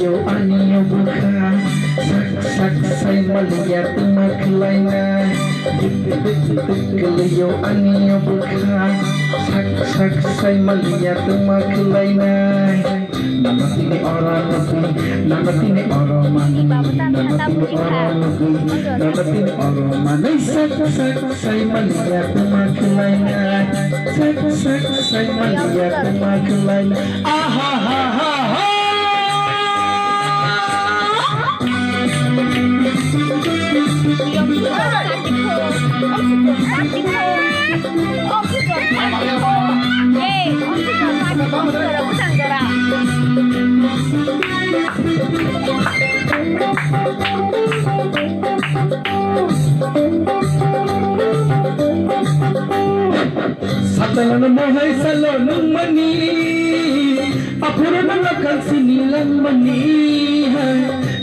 Yo anio bukan sak say melihat maklainan yo anio bukan sak say melihat maklainan nama tini orang lebih nama tini orang mana nama tini orang lebih nama tini orang mana sak say melihat maklainan sak say melihat maklainan Satangan mahal salonong mani Apura nalakan sinilang mani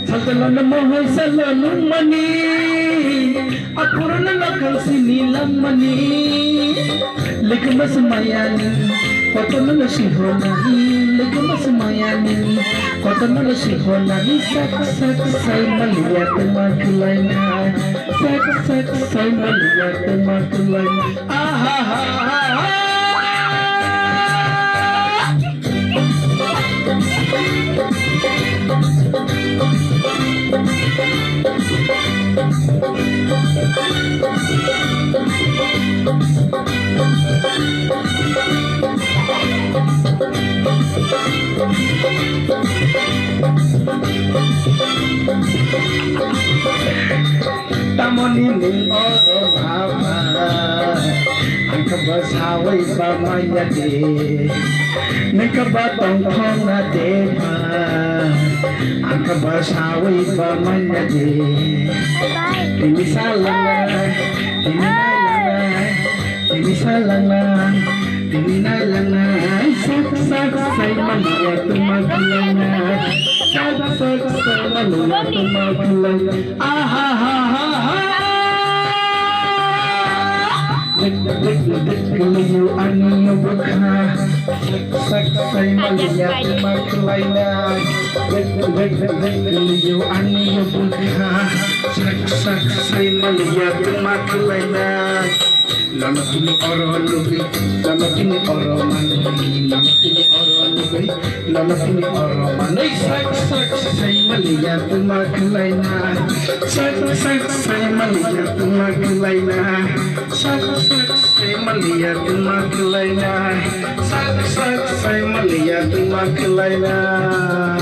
Satangan mahal salonong mani Apura nalakan sinilang mani Lekas mayani Kota nala sihonani Lekas mayani Kota nala sihonani Sak say malihat maklainan Sak say malihat maklainan Tamonin orang apa Angka bersawai pamanya de Neka batong thong na deva Angka bersawai pamanya de Tini salang na Tini salang na Tini nailang na Sak say malihat magulay na Sak say malihat magulay Kelayu anio bukha Sak say malihat maklainan Kelayu anio bukha Sak say malihat maklainan Lama kini orang lubi Lama kini orang mani Lama kini orang lubi Lama kini orang mani Sak say malihat maklainan Sak say malihat maklainan Sak say melihat maklainan Sak say melihat maklainan